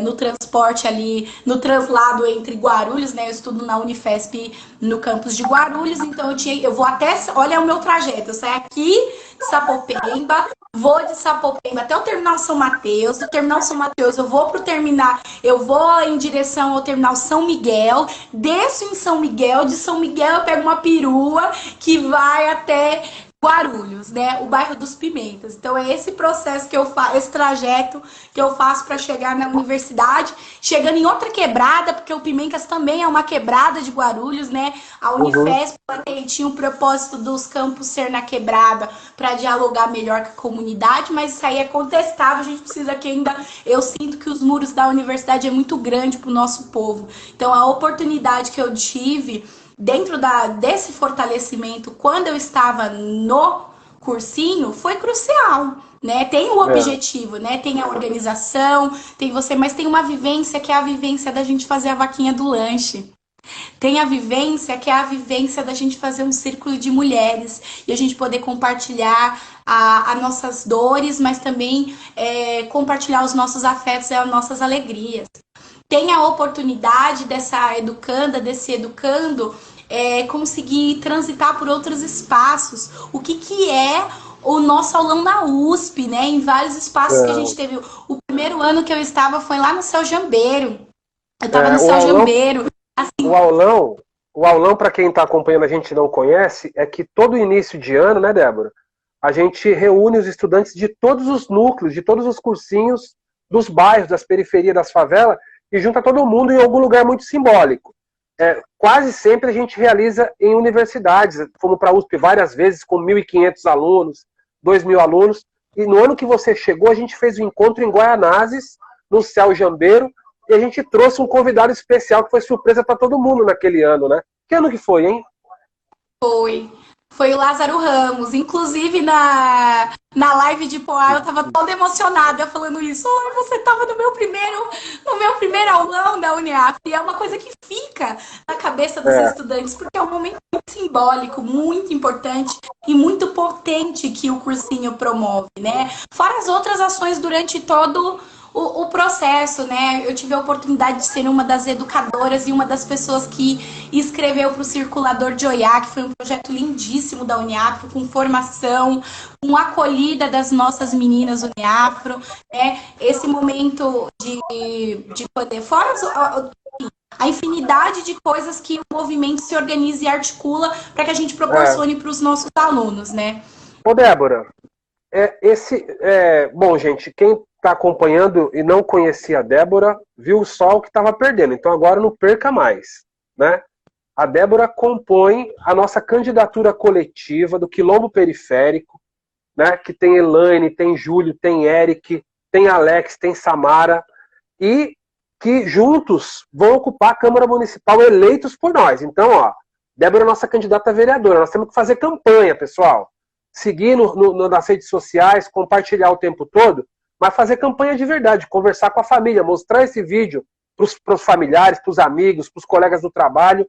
no transporte ali, no translado entre Guarulhos, né? Eu estudo na Unifesp no campus de Guarulhos, então eu vou até, olha o meu trajeto, eu saio aqui de Sapopemba, vou de Sapopemba até o terminal São Mateus, do terminal São Mateus eu vou pro terminal, eu vou em direção ao terminal São Miguel, desço em São Miguel, de São Miguel eu pego uma perua que vai até Guarulhos, né? O bairro dos Pimentas. Então é esse processo que eu faço, esse trajeto que eu faço para chegar na universidade, chegando em outra quebrada, porque o Pimentas também é uma quebrada de Guarulhos, né? A Unifesp tinha um propósito dos campos ser na quebrada para dialogar melhor com a comunidade, mas isso aí é contestável, a gente precisa que ainda, eu sinto que os muros da universidade é muito grande para o nosso povo. Então a oportunidade que eu tive dentro desse fortalecimento, quando eu estava no cursinho, foi crucial, né? Tem o objetivo, né? Tem a organização, tem você, mas tem uma vivência que é a vivência da gente fazer a vaquinha do lanche. Tem a vivência que é a vivência da gente fazer um círculo de mulheres e a gente poder compartilhar as nossas dores, mas também compartilhar os nossos afetos e as nossas alegrias. Tem a oportunidade dessa educanda, desse educando, conseguir transitar por outros espaços. O que é o nosso aulão na USP, né? Em vários espaços que a gente teve. O primeiro ano que eu estava foi lá no Céu Jambeiro. Eu estava no Céu Jambeiro. Assim... O aulão, para quem está acompanhando, a gente não conhece, é que todo início de ano, né, Débora? A gente reúne os estudantes de todos os núcleos, de todos os cursinhos dos bairros, das periferias, das favelas, e junta todo mundo em algum lugar muito simbólico. Quase sempre a gente realiza em universidades. Fomos para a USP várias vezes, com 1.500 alunos, 2.000 alunos. E no ano que você chegou, a gente fez um encontro em Guaianazes, no Céu Jambeiro, e a gente trouxe um convidado especial que foi surpresa para todo mundo naquele ano, né? Que ano que foi, hein? Foi o Lázaro Ramos. Inclusive, na live de Poá, eu tava toda emocionada falando isso. Oh, você tava no meu primeiro aulão da Uniaf. E é uma coisa que fica na cabeça dos estudantes, porque é um momento muito simbólico, muito importante e muito potente que o cursinho promove, né? Fora as outras ações durante todo o processo, né? Eu tive a oportunidade de ser uma das educadoras e uma das pessoas que escreveu para o Circulador de Oiá, que foi um projeto lindíssimo da Uniafro, com formação, com acolhida das nossas meninas Uniafro, né? Esse momento de poder, fora a infinidade de coisas que o movimento se organiza e articula para que a gente proporcione para os nossos alunos, né? Ô, Débora, bom, gente, quem está acompanhando e não conhecia a Débora, viu o sol que estava perdendo. Então agora não perca mais, né? A Débora compõe a nossa candidatura coletiva do Quilombo Periférico, né? Que tem Elaine, tem Júlio, tem Eric, tem Alex, tem Samara, e que juntos vão ocupar a Câmara Municipal eleitos por nós. Então, ó, Débora é nossa candidata a vereadora. Nós temos que fazer campanha, pessoal. Seguir nas redes sociais, compartilhar o tempo todo, mas fazer campanha de verdade, conversar com a família, mostrar esse vídeo para os familiares, para os amigos, para os colegas do trabalho,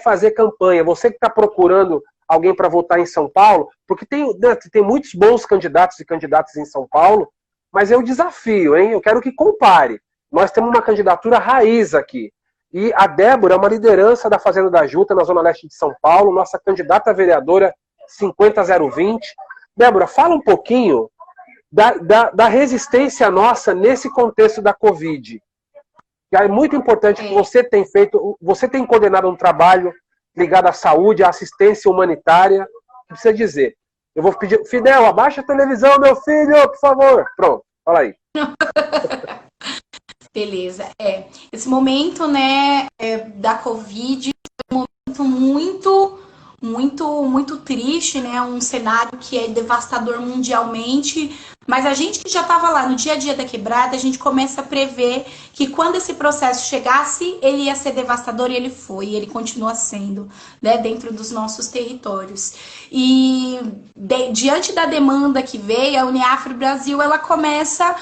fazer campanha. Você que está procurando alguém para votar em São Paulo, porque tem muitos bons candidatos e candidatas em São Paulo, mas é o desafio, hein? Eu quero que compare. Nós temos uma candidatura raiz aqui. E a Débora é uma liderança da Fazenda da Juta, na Zona Leste de São Paulo, nossa candidata a vereadora 50020. Débora, fala um pouquinho da resistência nossa nesse contexto da Covid. É muito importante que você tem feito, você tem coordenado um trabalho ligado à saúde, à assistência humanitária. Precisa dizer. Eu vou pedir, Fidel, abaixa a televisão, meu filho, por favor. Pronto, fala aí. Beleza. Esse momento, né, da Covid foi um momento muito triste, né? Um cenário que é devastador mundialmente. Mas a gente que já estava lá no dia a dia da quebrada, a gente começa a prever que quando esse processo chegasse, ele ia ser devastador e ele foi, e ele continua sendo, né, dentro dos nossos territórios. E diante da demanda que veio, a Uniafro Brasil, ela começa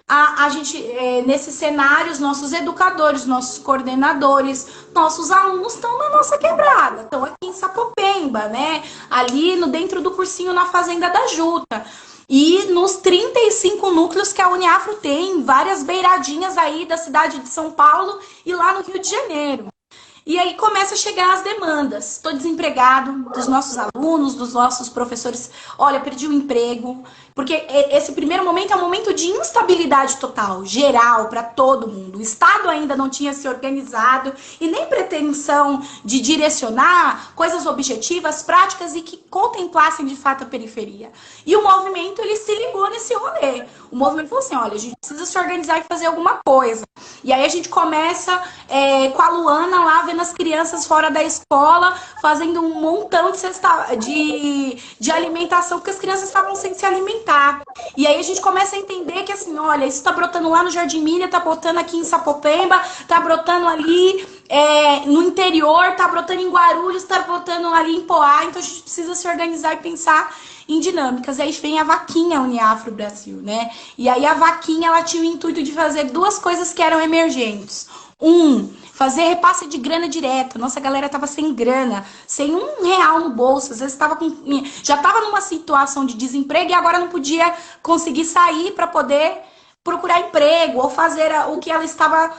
a gente, nesse cenário, os nossos educadores, nossos coordenadores, nossos alunos estão na nossa quebrada, estão aqui em Sapopemba, né? Ali dentro do cursinho na Fazenda da Juta. E nos 35 núcleos que a Uniafro tem, várias beiradinhas aí da cidade de São Paulo e lá no Rio de Janeiro. E aí começa a chegar as demandas. Estou desempregado, dos nossos alunos, dos nossos professores. Olha, perdi o emprego. Porque esse primeiro momento é um momento de instabilidade total, geral, para todo mundo. O Estado ainda não tinha se organizado e nem pretensão de direcionar coisas objetivas, práticas e que contemplassem de fato a periferia. E o movimento, ele se ligou nesse rolê. O movimento falou assim, olha, a gente precisa se organizar e fazer alguma coisa. E aí a gente começa com a Luana lá, vendo as crianças fora da escola, fazendo um montão de alimentação, porque as crianças estavam sem se alimentar. E aí a gente começa a entender que assim, olha, isso tá brotando lá no Jardim Miriam, tá brotando aqui em Sapopemba, tá brotando ali no interior, tá brotando em Guarulhos, tá brotando ali em Poá, então a gente precisa se organizar e pensar em dinâmicas. E aí vem a vaquinha Uniafro Brasil, né? E aí a vaquinha, ela tinha o intuito de fazer duas coisas que eram emergentes. Fazer repasse de grana direta. Nossa galera tava sem grana, sem R$1 no bolso. Às vezes já estava numa situação de desemprego e agora não podia conseguir sair para poder procurar emprego ou fazer o que ela estava,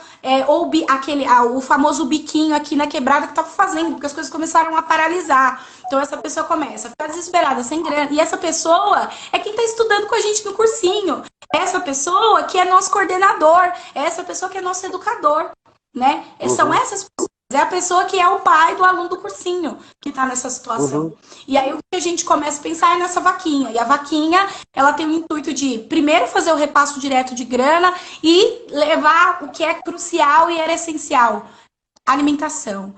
o famoso biquinho aqui na quebrada que estava fazendo, porque as coisas começaram a paralisar. Então essa pessoa começa a ficar desesperada, sem grana. E essa pessoa é quem está estudando com a gente no cursinho. Essa pessoa que é nosso coordenador, essa pessoa que é nosso educador. Né? São essas pessoas. É a pessoa que é o pai do aluno do cursinho que está nessa situação. E aí o que a gente começa a pensar é nessa vaquinha. E a vaquinha, ela tem o intuito de, primeiro, fazer o repasso direto de grana e levar o que é crucial e era essencial. Alimentação.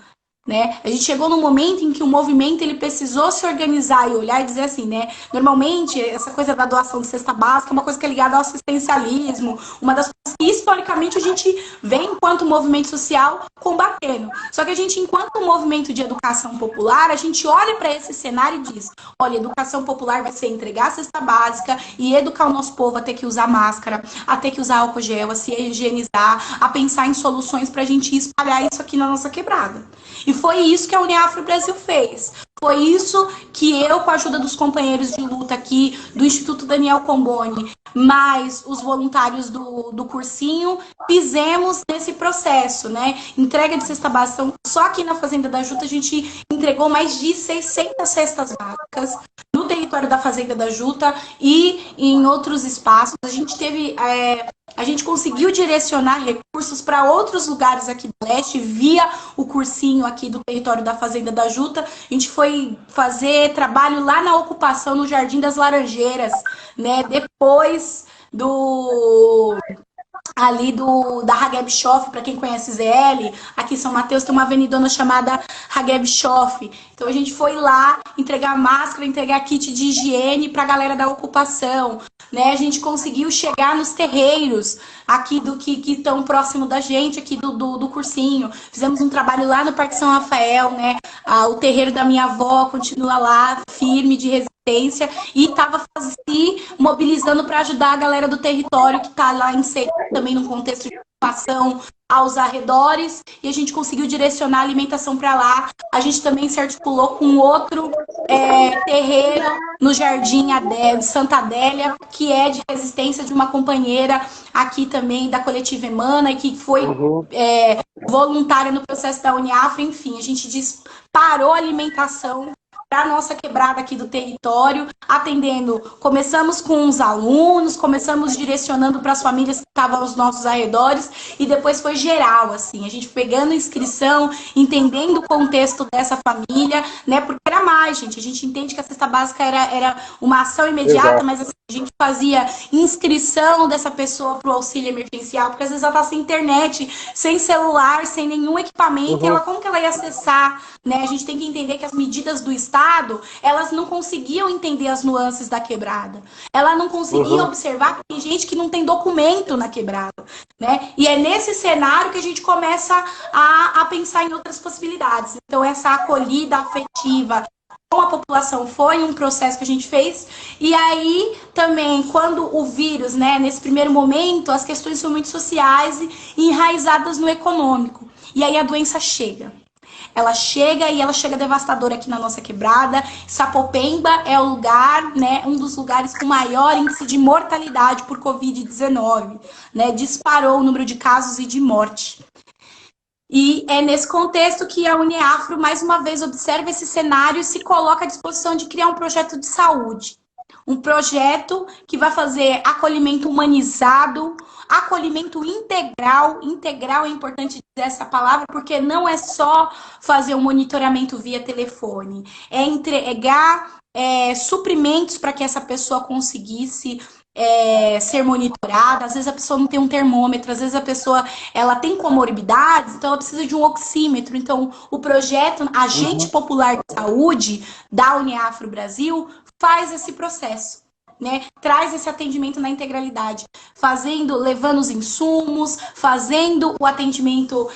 Né? A gente chegou num momento em que o movimento ele precisou se organizar e olhar e dizer assim, né? Normalmente, essa coisa da doação de cesta básica é uma coisa que é ligada ao assistencialismo, uma das coisas que historicamente a gente vem enquanto movimento social combatendo. Só que a gente, enquanto movimento de educação popular, a gente olha para esse cenário e diz, olha, educação popular vai ser entregar a cesta básica e educar o nosso povo a ter que usar máscara, a ter que usar álcool gel, a se higienizar, a pensar em soluções para a gente espalhar isso aqui na nossa quebrada. E foi isso que a Uniafro Brasil fez. Foi isso que eu, com a ajuda dos companheiros de luta aqui, do Instituto Daniel Comboni, mais os voluntários do cursinho, fizemos nesse processo, né? Entrega de cesta básica. Então, só aqui na Fazenda da Juta a gente entregou mais de 600 cestas básicas no território da Fazenda da Juta e em outros espaços. A gente teve... A gente conseguiu direcionar recursos para outros lugares aqui do leste, via o cursinho aqui do território da Fazenda da Juta. A gente foi fazer trabalho lá na ocupação, no Jardim das Laranjeiras, né? Depois da Hageb Schoff, para quem conhece ZL, aqui em São Mateus tem uma avenidona chamada Hageb Schoff. Então a gente foi lá entregar máscara, entregar kit de higiene para a galera da ocupação, né? A gente conseguiu chegar nos terreiros aqui que estão próximo da gente, aqui do cursinho. Fizemos um trabalho lá no Parque São Rafael, né? O terreiro da minha avó continua lá, firme, de resistência, e estava se mobilizando para ajudar a galera do território que está lá inserido também num contexto de ocupação aos arredores, e a gente conseguiu direcionar a alimentação para lá. A gente também se articulou com outro terreiro no Jardim Santa Adélia, que é de resistência de uma companheira aqui também da Coletiva Emana, e que foi voluntária no processo da Uniafro. Enfim, a gente disparou a alimentação para a nossa quebrada aqui do território, atendendo, começamos com os alunos, começamos direcionando para as famílias que estavam aos nossos arredores, e depois foi geral, assim, a gente pegando inscrição, entendendo o contexto dessa família, né, porque era mais, gente, a gente entende que a cesta básica era uma ação imediata, mas assim, A gente fazia inscrição dessa pessoa para o auxílio emergencial, porque às vezes ela está sem internet, sem celular, sem nenhum equipamento, e ela, como que ela ia acessar, né? A gente tem que entender que as medidas do Estado, elas não conseguiam entender as nuances da quebrada. Ela não conseguia observar que tem gente que não tem documento na quebrada, né? E é nesse cenário que a gente começa a pensar em outras possibilidades. Então, essa acolhida afetiva com a população foi um processo que a gente fez. E aí, também, quando o vírus, né, nesse primeiro momento, as questões são muito sociais e enraizadas no econômico. E aí a doença chega. Ela chega e ela chega devastadora aqui na nossa quebrada. Sapopemba é o lugar, né, um dos lugares com maior índice de mortalidade por Covid-19, né? Disparou o número de casos e de morte. E é nesse contexto que a Uniafro, mais uma vez, observa esse cenário e se coloca à disposição de criar um projeto de saúde. Um projeto que vai fazer acolhimento humanizado, acolhimento integral. Integral é importante dizer essa palavra, porque não é só fazer um monitoramento via telefone. É entregar suprimentos para que essa pessoa conseguisse ser monitorada. Às vezes a pessoa não tem um termômetro, às vezes a pessoa ela tem comorbidades, então ela precisa de um oxímetro. Então, o projeto Agente Popular de Saúde da Uniafro Brasil faz esse processo, né? Traz esse atendimento na integralidade, levando os insumos, fazendo o atendimento,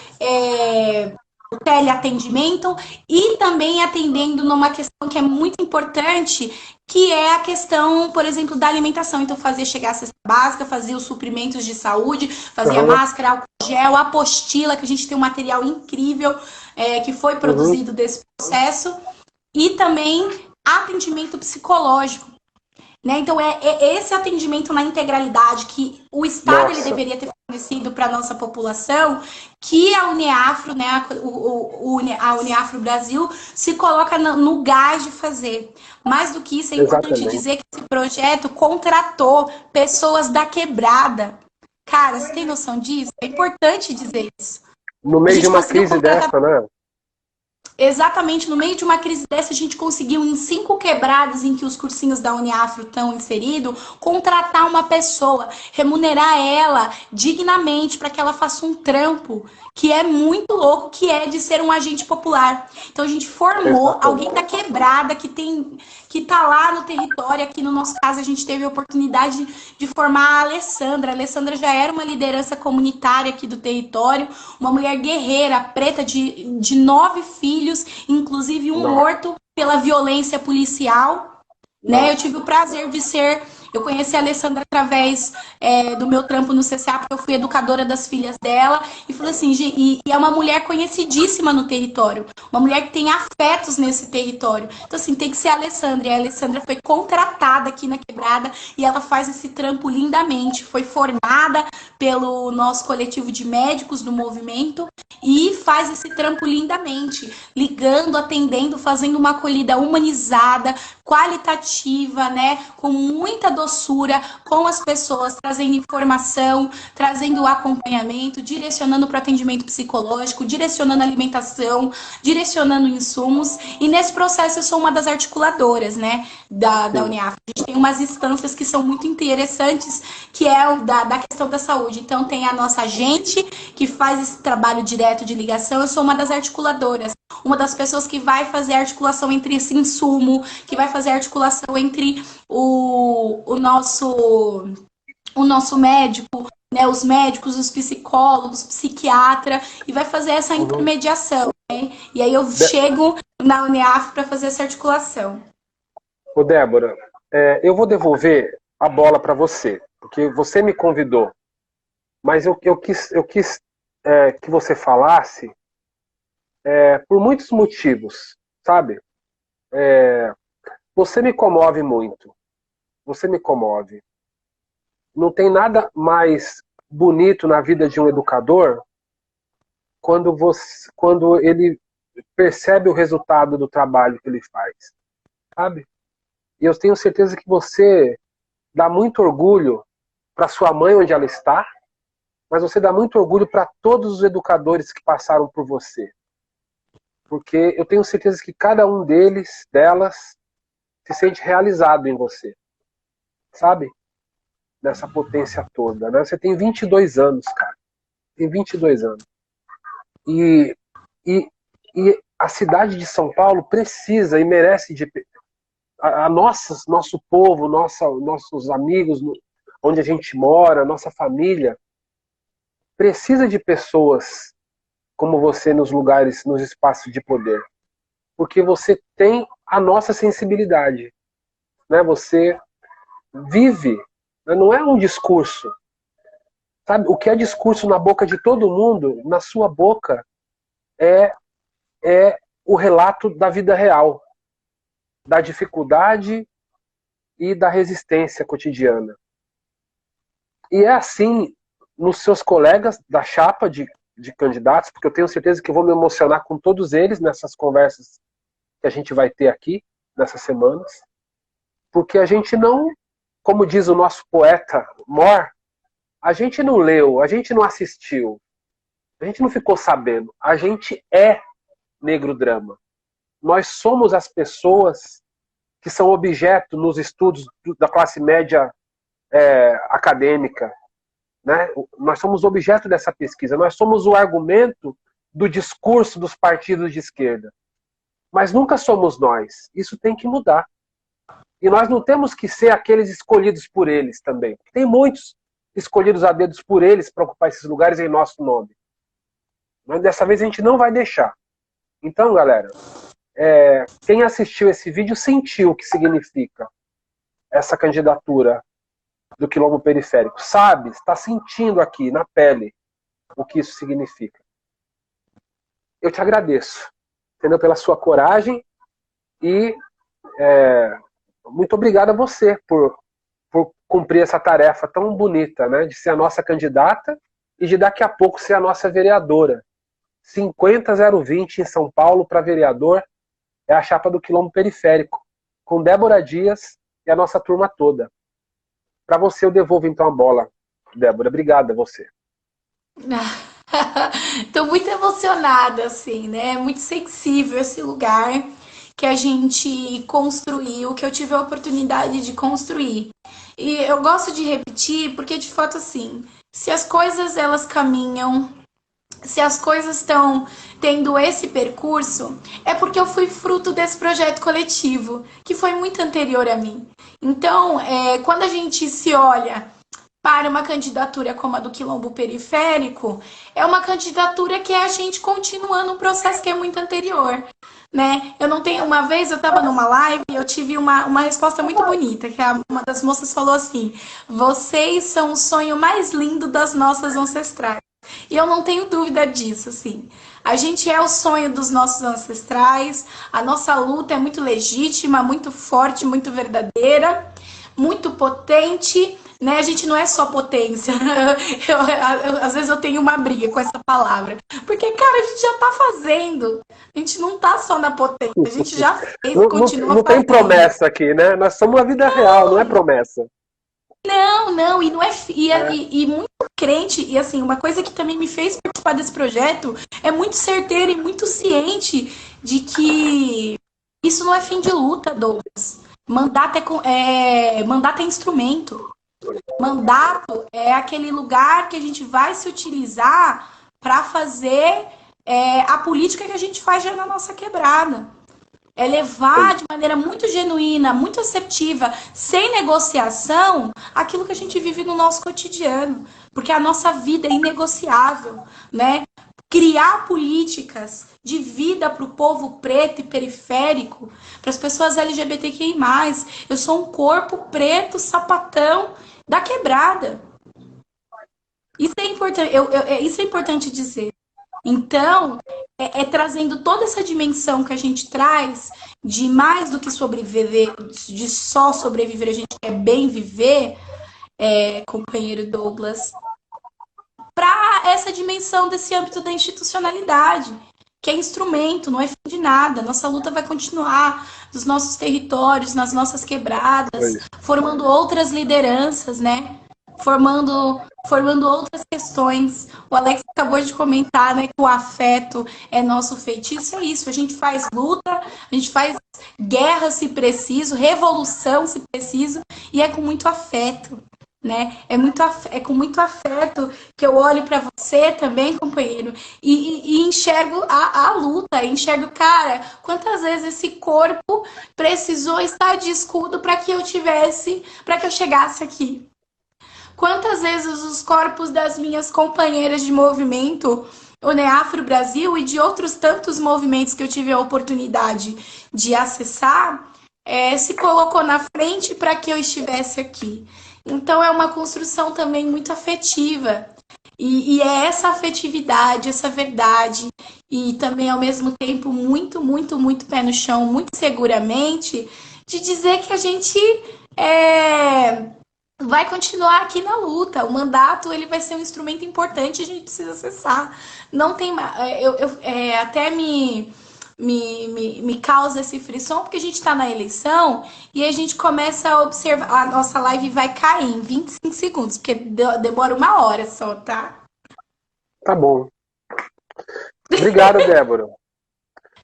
o teleatendimento, e também atendendo numa questão que é muito importante, que é a questão, por exemplo, da alimentação. Então, fazer chegar a cesta básica, fazer os suprimentos de saúde, fazer a máscara, álcool gel, a apostila, que a gente tem um material incrível que foi produzido desse processo, e também atendimento psicológico, né? Então, esse atendimento na integralidade que o Estado ele deveria ter fornecido para a nossa população, que a Uniafro, né, a Uniafro Brasil, se coloca no gás de fazer. Mais do que isso, é importante dizer que esse projeto contratou pessoas da quebrada. Cara, você tem noção disso? É importante dizer isso. No meio de uma crise dessa, né? Exatamente, no meio de uma crise dessa, a gente conseguiu, em 5 quebradas em que os cursinhos da Uniafro estão inseridos, contratar uma pessoa, remunerar ela dignamente para que ela faça um trampo que é muito louco, que é de ser um agente popular. Então a gente formou alguém da quebrada que tá lá no território. Aqui no nosso caso, a gente teve a oportunidade de formar a Alessandra. A Alessandra já era uma liderança comunitária aqui do território, uma mulher guerreira, preta, de 9 filhos, inclusive um morto pela violência policial, né? Eu tive o prazer de eu conheci a Alessandra através do meu trampo no CCA, porque eu fui educadora das filhas dela, e falei assim, e é uma mulher conhecidíssima no território, uma mulher que tem afetos nesse território. Então, assim, tem que ser a Alessandra, e a Alessandra foi contratada aqui na quebrada, e ela faz esse trampo lindamente, foi formada pelo nosso coletivo de médicos do movimento, e faz esse trampo lindamente, ligando, atendendo, fazendo uma acolhida humanizada, qualitativa, né, com muita doçura com as pessoas, trazendo informação, trazendo acompanhamento, direcionando para o atendimento psicológico, direcionando a alimentação, direcionando insumos. E nesse processo eu sou uma das articuladoras, né, da Uniafro. A gente tem umas instâncias que são muito interessantes, que é da questão da saúde. Então tem a nossa agente, que faz esse trabalho direto de ligação. Eu sou uma das articuladoras, uma das pessoas que vai fazer a articulação entre esse insumo, que vai fazer a articulação entre o nosso médico, né, os médicos, os psicólogos, psiquiatra, e vai fazer essa intermediação, né? E aí eu chego na Uniafro para fazer essa articulação. Ô, Débora, eu vou devolver a bola para você, porque você me convidou, mas eu quis que você falasse por muitos motivos, sabe? Você me comove muito. Você me comove. Não tem nada mais bonito na vida de um educador quando ele percebe o resultado do trabalho que ele faz, sabe? E eu tenho certeza que você dá muito orgulho para sua mãe onde ela está, mas você dá muito orgulho para todos os educadores que passaram por você. Porque eu tenho certeza que cada um delas, se sente realizado em você. sabe? Nessa potência toda, né? Você tem 22 anos, cara. Tem 22 anos. E a cidade de São Paulo precisa e merece nosso povo, nossos amigos, onde a gente mora, nossa família, precisa de pessoas como você nos lugares, nos espaços de poder. Porque você tem a nossa sensibilidade, né? Você vive, né? Não é um discurso. Sabe, o que é discurso na boca de todo mundo, na sua boca, é o relato da vida real, da dificuldade e da resistência cotidiana. E é assim nos seus colegas da chapa de candidatos, porque eu tenho certeza que eu vou me emocionar com todos eles nessas conversas que a gente vai ter aqui, nessas semanas, porque a gente não, como diz o nosso poeta Mor, a gente não leu, a gente não assistiu, a gente não ficou sabendo, a gente é negro drama. Nós somos as pessoas que são objeto nos estudos da classe média acadêmica, né? Nós somos objeto dessa pesquisa, nós somos o argumento do discurso dos partidos de esquerda. Mas nunca somos nós. Isso tem que mudar. E nós não temos que ser aqueles escolhidos por eles também. Tem muitos escolhidos a dedos por eles para ocupar esses lugares em nosso nome. Mas dessa vez a gente não vai deixar. Então, galera, quem assistiu esse vídeo sentiu o que significa essa candidatura do Quilombo Periférico. Sabe, está sentindo aqui, na pele, o que isso significa. Eu te agradeço, entendeu? Pela sua coragem e muito obrigado a você por cumprir essa tarefa tão bonita, né? De ser a nossa candidata e de daqui a pouco ser a nossa vereadora. 50020 em São Paulo para vereador é a chapa do Quilombo Periférico, com Débora Dias e a nossa turma toda. Para você eu devolvo então a bola, Débora. Obrigada a você. Tô muito emocionada, assim, né? Muito sensível esse lugar que a gente construiu, que eu tive a oportunidade de construir. E eu gosto de repetir porque, de fato, assim, se as coisas elas caminham, se as coisas estão tendo esse percurso, é porque eu fui fruto desse projeto coletivo, que foi muito anterior a mim. Então, quando a gente se olha para uma candidatura como a do Quilombo Periférico, é uma candidatura que é a gente continuando um processo que é muito anterior, né? Eu não tenho. Uma vez eu estava numa live e eu tive uma resposta muito bonita, que uma das moças falou assim: vocês são o sonho mais lindo das nossas ancestrais. E eu não tenho dúvida disso, assim. A gente é o sonho dos nossos ancestrais, a nossa luta é muito legítima, muito forte, muito verdadeira, muito potente, né? A gente não é só potência. Às vezes eu tenho uma briga com essa palavra. Porque, cara, a gente já tá fazendo. A gente não tá só na potência, a gente já fez e continua fazendo. Não tem promessa aqui, né? Nós somos a vida real, não é promessa. Não, e não é. E muito crente, e assim, uma coisa que também me fez participar desse projeto é muito certeira e muito ciente de que isso não é fim de luta, Douglas. Mandato é instrumento. Mandato é aquele lugar que a gente vai se utilizar para fazer a política que a gente faz já na nossa quebrada. É levar de maneira muito genuína, muito assertiva, sem negociação, aquilo que a gente vive no nosso cotidiano. Porque a nossa vida é inegociável, né? Criar políticas de vida para o povo preto e periférico, para as pessoas LGBTQI+. Eu sou um corpo preto, sapatão, da quebrada. Isso é importante, isso é importante dizer. Então, trazendo toda essa dimensão que a gente traz de mais do que sobreviver, de só sobreviver, a gente quer bem viver, companheiro Douglas, para essa dimensão desse âmbito da institucionalidade, que é instrumento, não é fim de nada. Nossa luta vai continuar nos nossos territórios, nas nossas quebradas, formando outras lideranças, né? Formando formando outras questões. O Alex acabou de comentar, né, que o afeto é nosso feitiço. É isso, a gente faz luta, a gente faz guerra se preciso, revolução se preciso, e é com muito afeto. Né? É com muito afeto que eu olho para você também, companheiro, e enxergo a luta, enxergo, cara, quantas vezes esse corpo precisou estar de escudo para que eu chegasse aqui. Quantas vezes os corpos das minhas companheiras de movimento, o Neafro Brasil e de outros tantos movimentos que eu tive a oportunidade de acessar, se colocou na frente para que eu estivesse aqui. Então é uma construção também muito afetiva. E é essa afetividade, essa verdade, e também ao mesmo tempo muito, muito, muito pé no chão, muito seguramente, de dizer que a gente vai continuar aqui na luta. O mandato ele vai ser um instrumento importante, a gente precisa acessar. Não tem até me causa esse frisson, porque a gente está na eleição e a gente começa a observar, a nossa live vai cair em 25 segundos, porque demora 1 hora só, tá? Tá bom. Obrigado, Débora.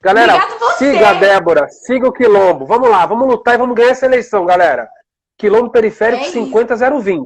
Galera, siga a Débora, siga o Quilombo. Vamos lá, vamos lutar e vamos ganhar essa eleição, galera. Quilombo Periférico 50020.